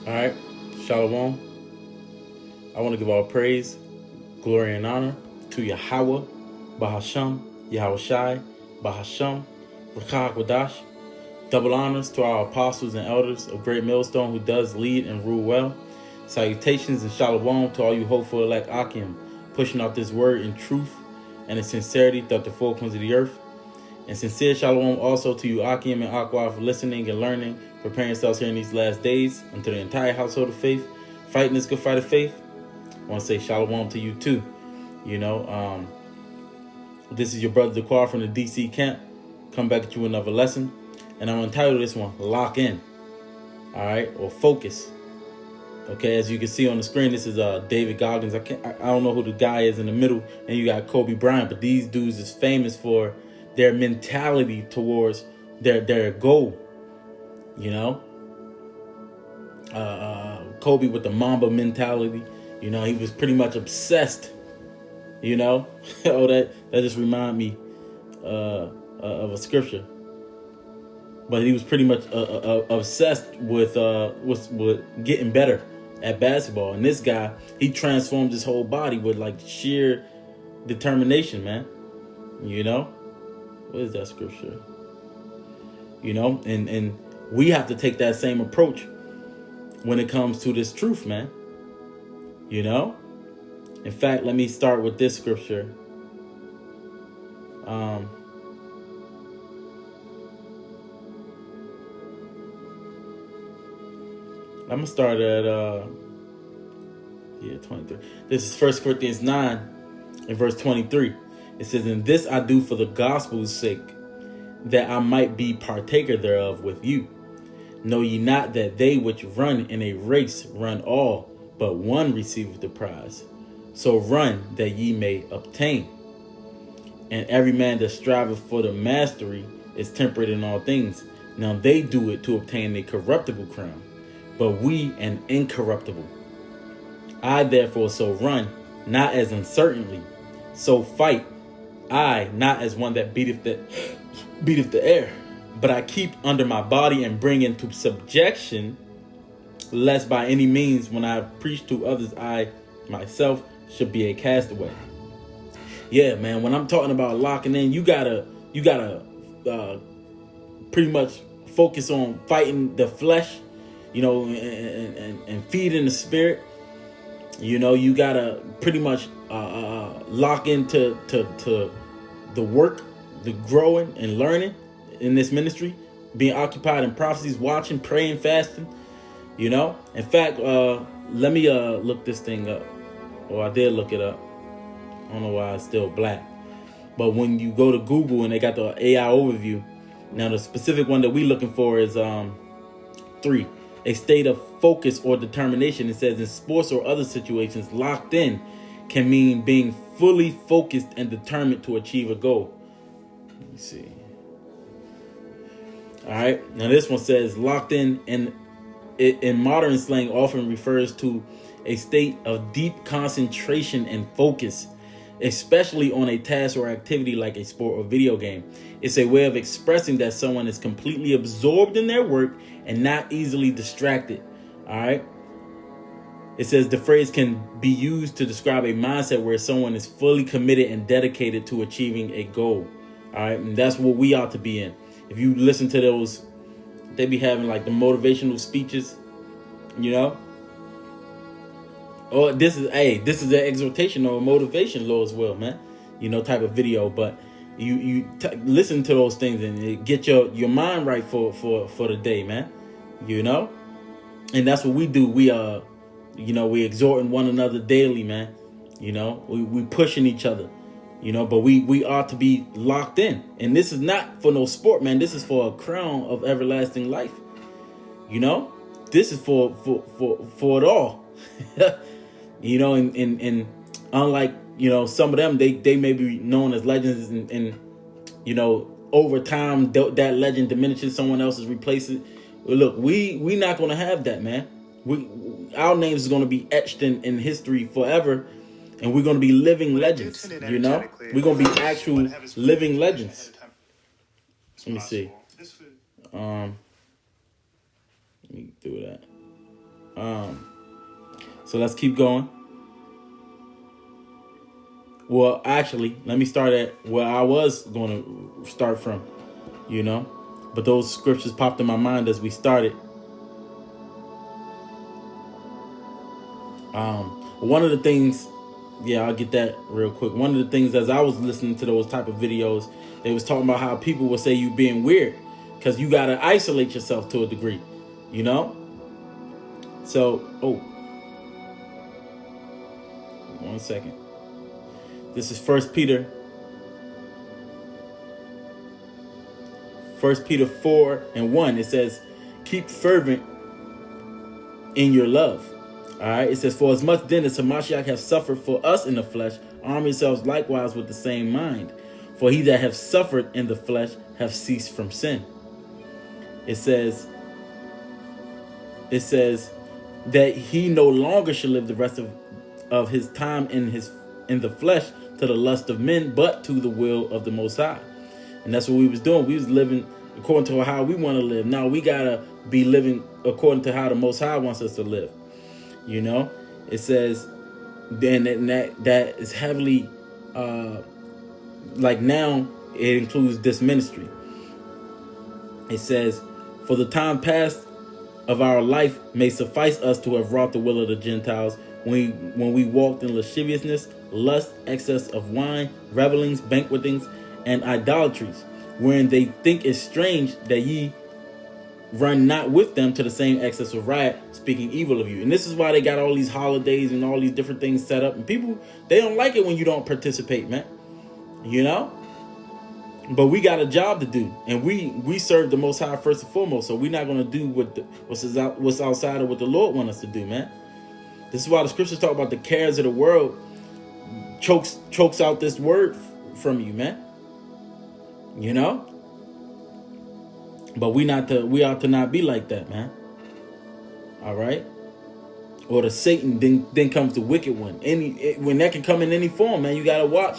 All right, Shalom. I want to give all praise, glory, and honor to Yahweh, Bahasham, Yahweh Shai, Bahasham, Rakah Wadash. Double honors to our apostles and elders of Great Millstone who does lead and rule well. Salutations and shalom to all you hopeful elect Akim, pushing out this word in truth and in sincerity throughout the four corners of the earth. And sincere shalom also to you Akim and Aqua for listening and learning, preparing yourselves here in these last days unto the entire household of faith, fighting this good fight of faith. I want to say shalom to you too. This is your brother Daquar from the DC camp. Come back at you with another lesson. And I'm going to title this one, Lock In. All right, or Focus. Okay, as you can see on the screen, this is David Goggins. I don't know who the guy is in the middle. And you got Kobe Bryant. But these dudes is famous for their mentality towards their goal. Kobe with the Mamba mentality. He was pretty much obsessed. Oh, that just remind me of a scripture. But he was pretty much obsessed with getting better at basketball. And this guy, he transformed his whole body with like sheer determination, man. What is that scripture? And we have to take that same approach when it comes to this truth, man. In fact, let me start with this scripture. I'm going to start at 23. This is 1 Corinthians 9 and verse 23. It says, "And this I do for the gospel's sake, that I might be partaker thereof with you. Know ye not that they which run in a race run all, but one receiveth the prize? So run that ye may obtain. And every man that striveth for the mastery is temperate in all things. Now they do it to obtain a corruptible crown, but we an incorruptible. I therefore so run, not as uncertainly, so fight I, not as one that beateth the air, but I keep under my body and bring into subjection, lest by any means when I have preached to others I myself should be a castaway." Yeah, man, when I'm talking about locking in, you gotta pretty much focus on fighting the flesh, and feeding the spirit. You gotta pretty much lock into the work, the growing and learning in this ministry, being occupied in prophecies, watching, praying, fasting. In fact, let me look this thing up. Or I did look it up. I don't know why it's still black. But when you go to Google and they got the AI overview, now the specific one that we're looking for is 3. A state of focus or determination. It says in sports or other situations, locked in can mean being fully focused and determined to achieve a goal. Let me see. All right. Now this one says locked in modern slang often refers to a state of deep concentration and focus, especially on a task or activity like a sport or video game. It's a way of expressing that someone is completely absorbed in their work and not easily distracted. All right. It says the phrase can be used to describe a mindset where someone is fully committed and dedicated to achieving a goal. All right. And that's what we ought to be in. If you listen to those, they be having like the motivational speeches, Or this is an exhortation or a motivation, Lord, as well, man. Type of video. But you listen to those things and it get your mind right for the day, man. And that's what we do. We we exhorting one another daily, man. We pushing each other. But we ought to be locked in. And this is not for no sport, man. This is for a crown of everlasting life. This is for it all. And unlike, some of them, they may be known as legends and over time that legend diminishes, someone else is replacing. Look, we not going to have that, man. Our names is going to be etched in history forever, and we're going to be living legends. We're going to be actual living legends. Let me see. Let me do that. So let's keep going. Well, actually, let me start at where I was going to start from, But those scriptures popped in my mind as we started. One of the things, I'll get that real quick. One of the things as I was listening to those type of videos, it was talking about how people would say you being weird because you got to isolate yourself to a degree, So, 1 second. This is 1 Peter 4:1. It says, keep fervent in your love. All right. It says, for as much then as Hamashiach have suffered for us in the flesh, arm yourselves likewise with the same mind. For he that have suffered in the flesh have ceased from sin. It says that he no longer shall live the rest of his time in the flesh to the lust of men, but to the will of the Most High. And that's what we was doing. We was living according to how we want to live. Now we gotta be living according to how the Most High wants us to live. It says then that is heavily like now it includes this ministry. It says, for the time past of our life may suffice us to have wrought the will of the Gentiles when we walked in lasciviousness, lust, excess of wine, revelings, banquetings, and idolatries, wherein they think it strange that ye run not with them to the same excess of riot, speaking evil of you. And this is why they got all these holidays and all these different things set up. And people, they don't like it when you don't participate, man. But we got a job to do, and we serve the Most High first and foremost. So we're not going to do what's outside of what the Lord wants us to do, man. This is why the scriptures talk about the cares of the world chokes out this word from you, man. But we ought to not be like that, man. All right. Or the Satan, then comes the wicked one. When that can come in any form, man, you gotta watch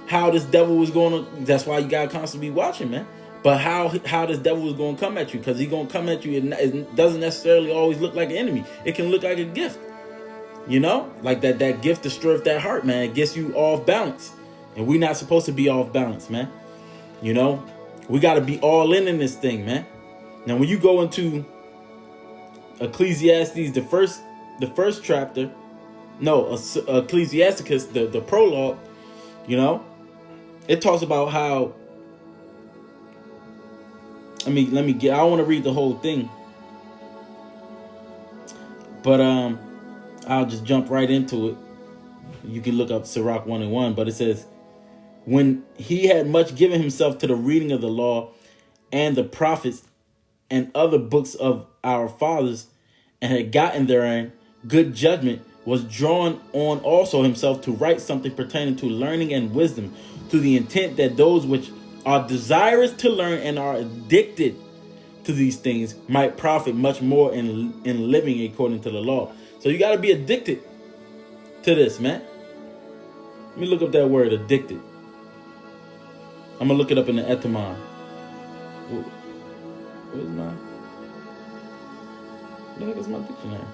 how this devil was going to. That's why you gotta constantly be watching, man. But how this devil is going to come at you, because he's going to come at you. It doesn't necessarily always look like an enemy. It can look like a gift. Like that gift to stir that heart, man. It gets you off balance, and we're not supposed to be off balance, man. We got to be all in this thing, man. Now, when you go into Ecclesiastes, the first chapter, Ecclesiasticus, the prologue, it talks about how. I want to read the whole thing, but I'll just jump right into it. You can look up Sirach 1:1, but it says, when he had much given himself to the reading of the law and the prophets and other books of our fathers, and had gotten therein good judgment, was drawn on also himself to write something pertaining to learning and wisdom, to the intent that those which are desirous to learn and are addicted to these things might profit much more in living according to the law. So you got to be addicted to this, man. Let me look up that word, addicted. I'm going to look it up in the etymon. Where's mine? What the heck is my dictionary?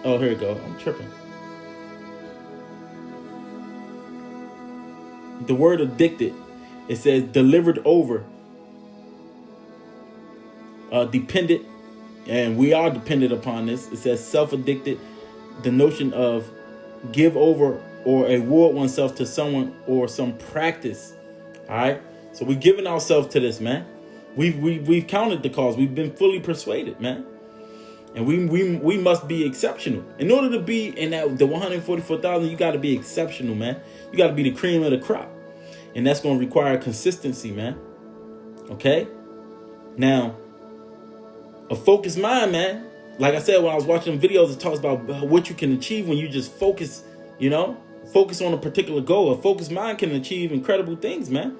Oh, here we go. I'm tripping. The word addicted, it says delivered over, dependent, and we are dependent upon this. It says self-addicted, the notion of give over or award oneself to someone or some practice. All right, so we're giving ourselves to this, man. We've counted the cost. We've been fully persuaded, man. And we must be exceptional. In order to be in the 144,000, you got to be exceptional, man. You got to be the cream of the crop. And that's going to require consistency, man. Okay? Now, a focused mind, man. Like I said, when I was watching videos, it talks about what you can achieve when you just focus, focus on a particular goal. A focused mind can achieve incredible things, man.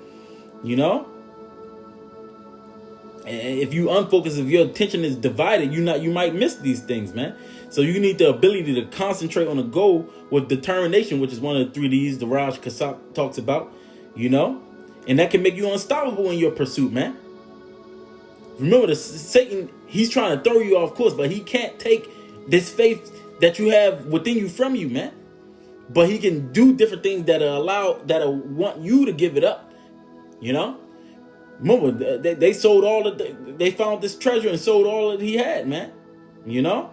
If you unfocus, if your attention is divided, you might miss these things, man. So you need the ability to concentrate on a goal with determination, which is one of the 3 Ds the Raj Kassab talks about, And that can make you unstoppable in your pursuit, man. Remember, Satan, he's trying to throw you off course, but he can't take this faith that you have within you from you, man. But he can do different things that'll want you to give it up, you know. Remember, they sold they found this treasure and sold all that he had, man. You know.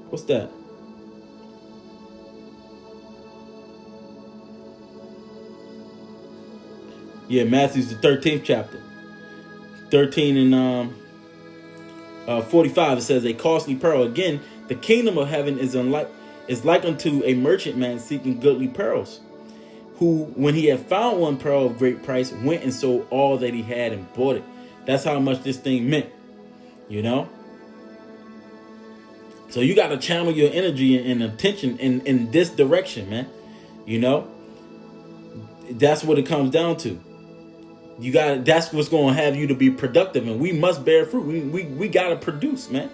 What's that? Yeah, Matthew's the 13th chapter. 13 and 45, it says, a costly pearl. Again, the kingdom of heaven is like unto a merchant man seeking goodly pearls, who, when he had found one pearl of great price, went and sold all that he had and bought it. That's how much this thing meant, you know. So you got to channel your energy and attention in this direction, man. You know, that's what it comes down to. That's what's going to have you to be productive, and we must bear fruit. We got to produce, man.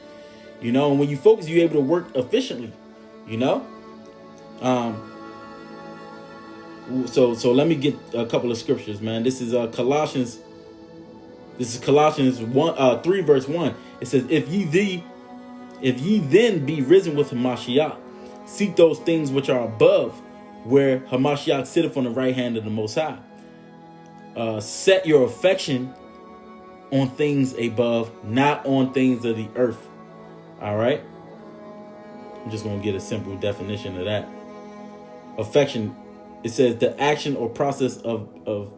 You know, and when you focus, you're able to work efficiently, you know. So let me get a couple of scriptures, man. This is Colossians 3 verse 1. It says, if ye then be risen with Hamashiach, seek those things which are above, where Hamashiach sitteth on the right hand of the Most High. Set your affection on things above, not on things of the earth. All right. I'm just going to get a simple definition of that. Affection, it says the action or process of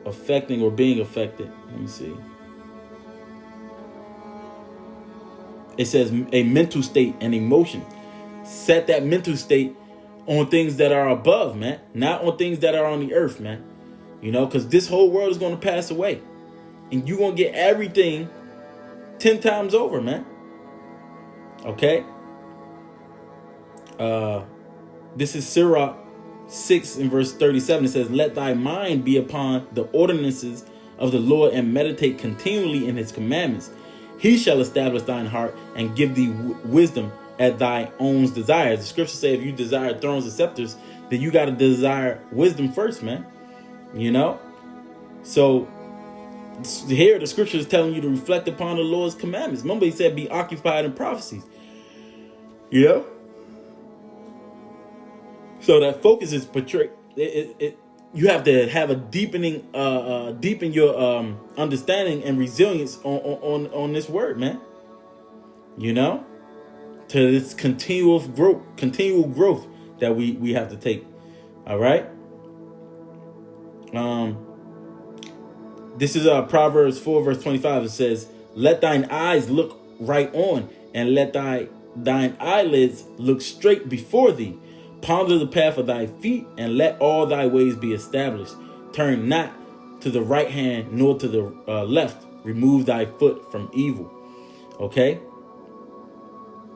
affecting or being affected. Let me see. It says a mental state and emotion. Set that mental state on things that are above, man, not on things that are on the earth, man. You know, because this whole world is going to pass away, and you're going to get everything 10 times over, man. Okay. This is Sirach 6 and verse 37. It says, let thy mind be upon the ordinances of the Lord, and meditate continually in his commandments. He shall establish thine heart and give thee wisdom at thy own desires. The scriptures say if you desire thrones and scepters, then you got to desire wisdom first, man. You know? So here the scripture is telling you to reflect upon the Lord's commandments. Remember, he said be occupied in prophecies. You know? So that focus is portrayed. You have to have a deepen your understanding and resilience on this word, man. You know, to this continual growth that we have to take. All right. This is Proverbs 4 verse 25. It says, let thine eyes look right on, and let thine eyelids look straight before thee. Ponder the path of thy feet, and let all thy ways be established. Turn not to the right hand, nor to the left. Remove thy foot from evil. Okay?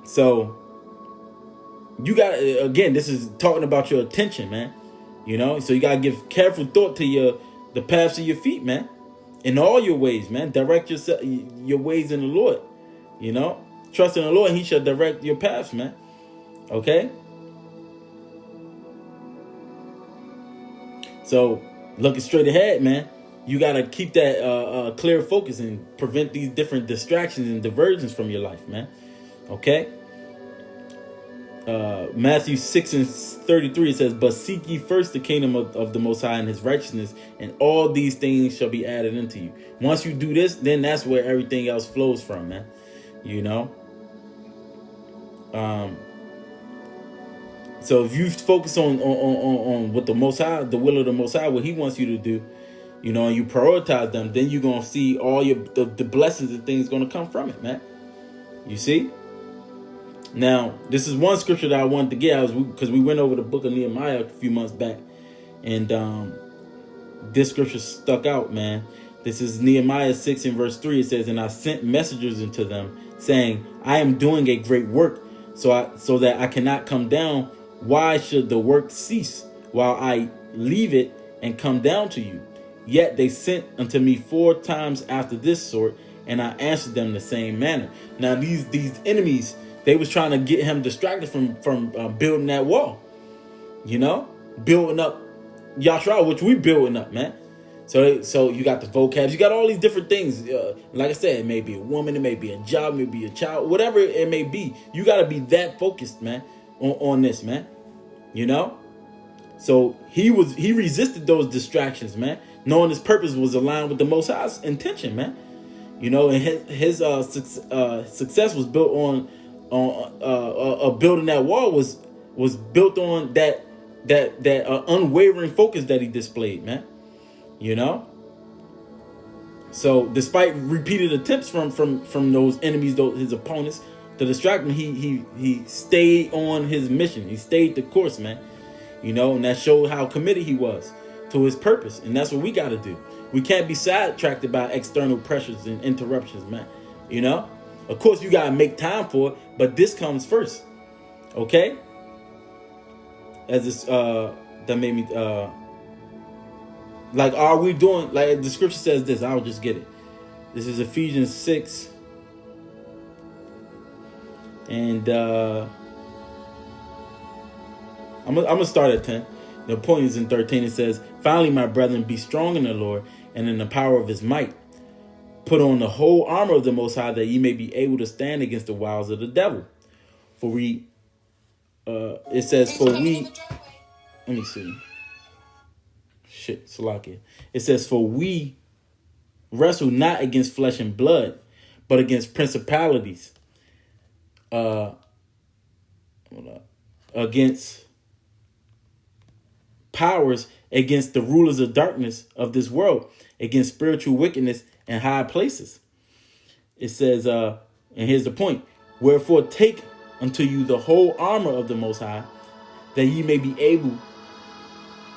So, you got to, again, this is talking about your attention, man. You know? So you got to give careful thought to the paths of your feet, man. In all your ways, man. Direct your ways in the Lord. You know? Trust in the Lord, and he shall direct your paths, man. Okay? So, looking straight ahead, man, you got to keep that clear focus and prevent these different distractions and diversions from your life, man. Okay? Matthew 6 and 33, it says, but seek ye first the kingdom of the Most High and his righteousness, and all these things shall be added unto you. Once you do this, then that's where everything else flows from, man. You know? So if you focus on what the Most High, the will of the Most High, what he wants you to do, you know, and you prioritize them, then you're going to see all the blessings and things going to come from it, man. You see? Now, this is one scripture that I wanted to get, because we went over the book of Nehemiah a few months back, and this scripture stuck out, man. This is Nehemiah 6 and verse 3. It says, and I sent messengers into them, saying, I am doing a great work, so that I cannot come down. Why should the work cease while I leave it and come down to you? Yet they sent unto me 4 times after this sort, and I answered them the same manner. Now these enemies, they was trying to get him distracted from building that wall, you know. building up Yahshua, which we building up, man. So you got the vocabs, you got all these different things. Like I said, it may be a woman, it may be a job, it may be a child, whatever it may be. You got to be that focused, man, on this, man. You know. So he resisted those distractions, man, knowing his purpose was aligned with the Most High's intention, man. You know, and his success was built on building that wall was built on that unwavering focus that he displayed, man. You know. So despite repeated attempts from those enemies, his opponents, to distract him, he stayed on his mission. He stayed the course, man. You know, and that showed how committed he was to his purpose. And that's what we got to do. We can't be sidetracked by external pressures and interruptions, man. You know, of course, you got to make time for it, but this comes first. Okay. As this, that made me, like, are we doing, like the scripture says this, I'll just get it. This is Ephesians 6. And, I'm gonna start at 10. The point is in 13. It says, "Finally, my brethren, be strong in the Lord and in the power of his might. Put on the whole armor of the Most High, that ye may be able to stand against the wiles of the devil. For we," it says, "For we." Let me see. Shit, Salakia. It says, "For we wrestle not against flesh and blood, but against principalities, against powers, against the rulers of darkness of this world, against spiritual wickedness in high places." It says, and here's the point: "Wherefore take unto you the whole armor of the Most High, that ye may be able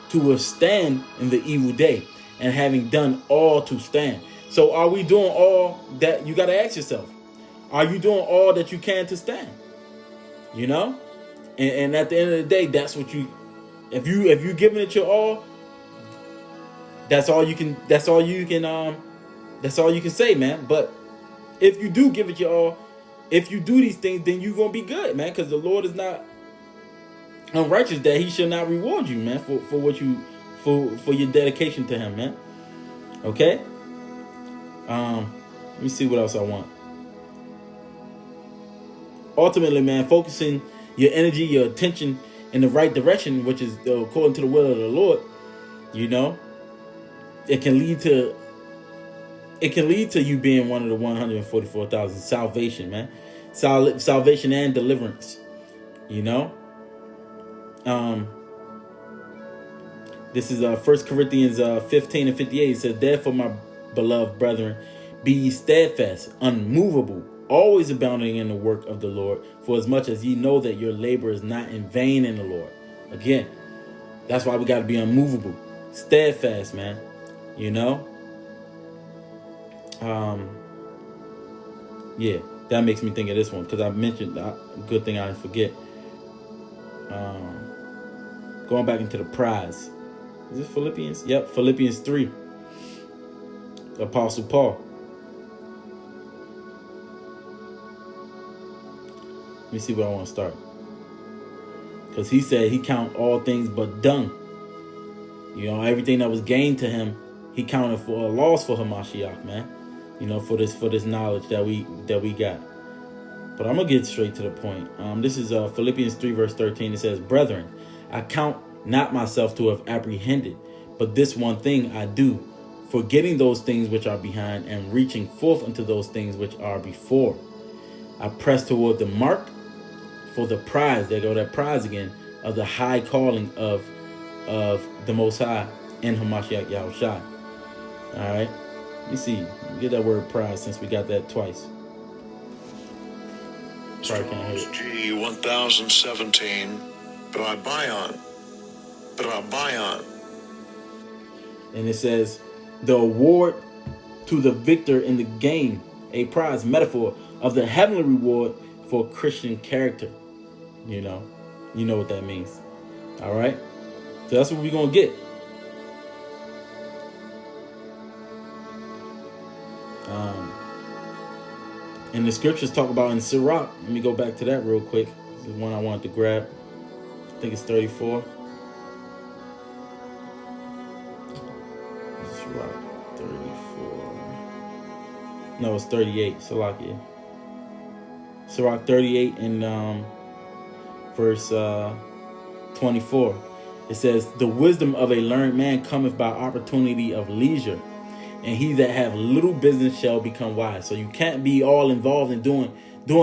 to withstand in the evil day, and having done all to stand." So are we doing all that? You got to ask yourself, are you doing all that you can to stand? You know, and at the end of the day, that's what you. If you giving it your all, that's all you can say, man. But if you do give it your all, if you do these things, then you're gonna be good, man, because the Lord is not unrighteous that he should not reward you, man, for what you for your dedication to him, man. Okay. Let me see what else I want. Ultimately, man, focusing your energy, your attention in the right direction, which is according to the will of the Lord, you know, it can lead to you being one of the 144,000 salvation, man, salvation and deliverance, you know. This is 1 Corinthians 15 and 58. It says, "Therefore, my beloved brethren, be ye steadfast, unmovable, always abounding in the work of the Lord, for as much as ye know that your labor is not in vain in the Lord." Again, that's why we got to be unmovable, steadfast, man. You know. Yeah, that makes me think of this one because I mentioned. Good thing I didn't forget. Going back into the prize. Is it Philippians? Yep, Philippians 3. Apostle Paul. Let me see where I want to start. Because he said he count all things but dung. You know, everything that was gained to him, he counted for a loss for Hamashiach, man. You know, for this knowledge that we got. But I'm gonna get straight to the point. This is Philippians 3 verse 13. It says, "Brethren, I count not myself to have apprehended, but this one thing I do, forgetting those things which are behind and reaching forth unto those things which are before. I press toward the mark for the prize," there go that prize again, "of the high calling of the Most High in Hamashiach Yahushua." All right, let me see. Get that word prize since we got that twice. Sorry, can't hear it. G 1017. But I buy on. And it says, "The award to the victor in the game, a prize," metaphor of the heavenly reward for Christian character. You know what that means. All right, so that's what we're gonna get. And the scriptures talk about in Sirach. Let me go back to that real quick. This is one I wanted to grab. I think it's 34. Sirach 34. No, it's 38. Salakia. Sirach 38 and verse 24. It says, the wisdom of a learned man cometh by opportunity of leisure, and he that have little business shall become wise. So you can't be all involved in doing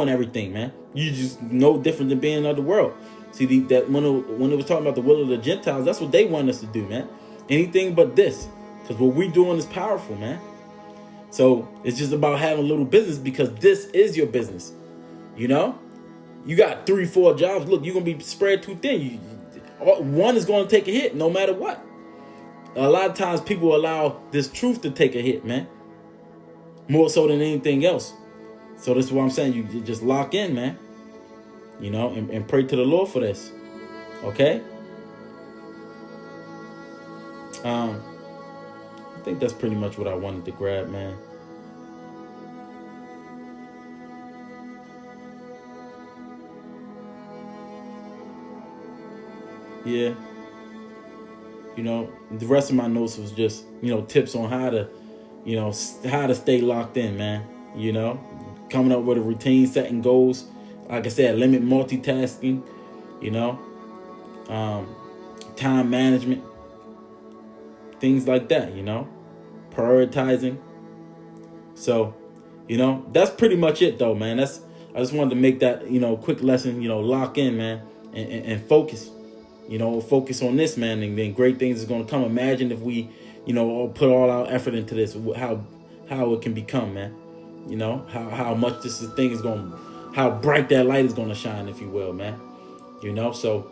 everything, man. You just no different than being of the world. See, that when it was talking about the will of the Gentiles, that's what they want us to do, man. Anything but this, because what we're doing is powerful, man. So it's just about having a little business, because this is your business. You know, you got 3-4 jobs. Look, you're gonna be spread too thin. One is going to take a hit no matter what. A lot of times people allow this truth to take a hit, man, more so than anything else. So this is what I'm saying. You just lock in, man, you know, and pray to the Lord for this. Okay. I think that's pretty much what I wanted to grab, man. Yeah. You know, the rest of my notes was just, you know, tips on how to, you know, how to stay locked in, man. You know, coming up with a routine, setting goals. Like I said, limit multitasking, you know, time management, things like that, you know, prioritizing. So, you know, that's pretty much it though, man. I just wanted to make that, you know, quick lesson, you know, lock in, man, and focus. You know, focus on this, man, and then great things is going to come. Imagine if we, you know, put all our effort into this, how it can become, man. You know, how much this thing is going to, how bright that light is going to shine, if you will, man. You know, so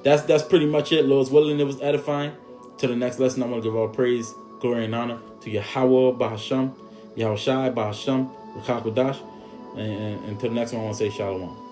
that's pretty much it. Lord's willing, it was edifying. To the next lesson, I'm going to give all praise, glory, and honor to Yahweh Bahasham, Yahushai Bahasham, Rakakodash. And to the next one, I want to say Shalom.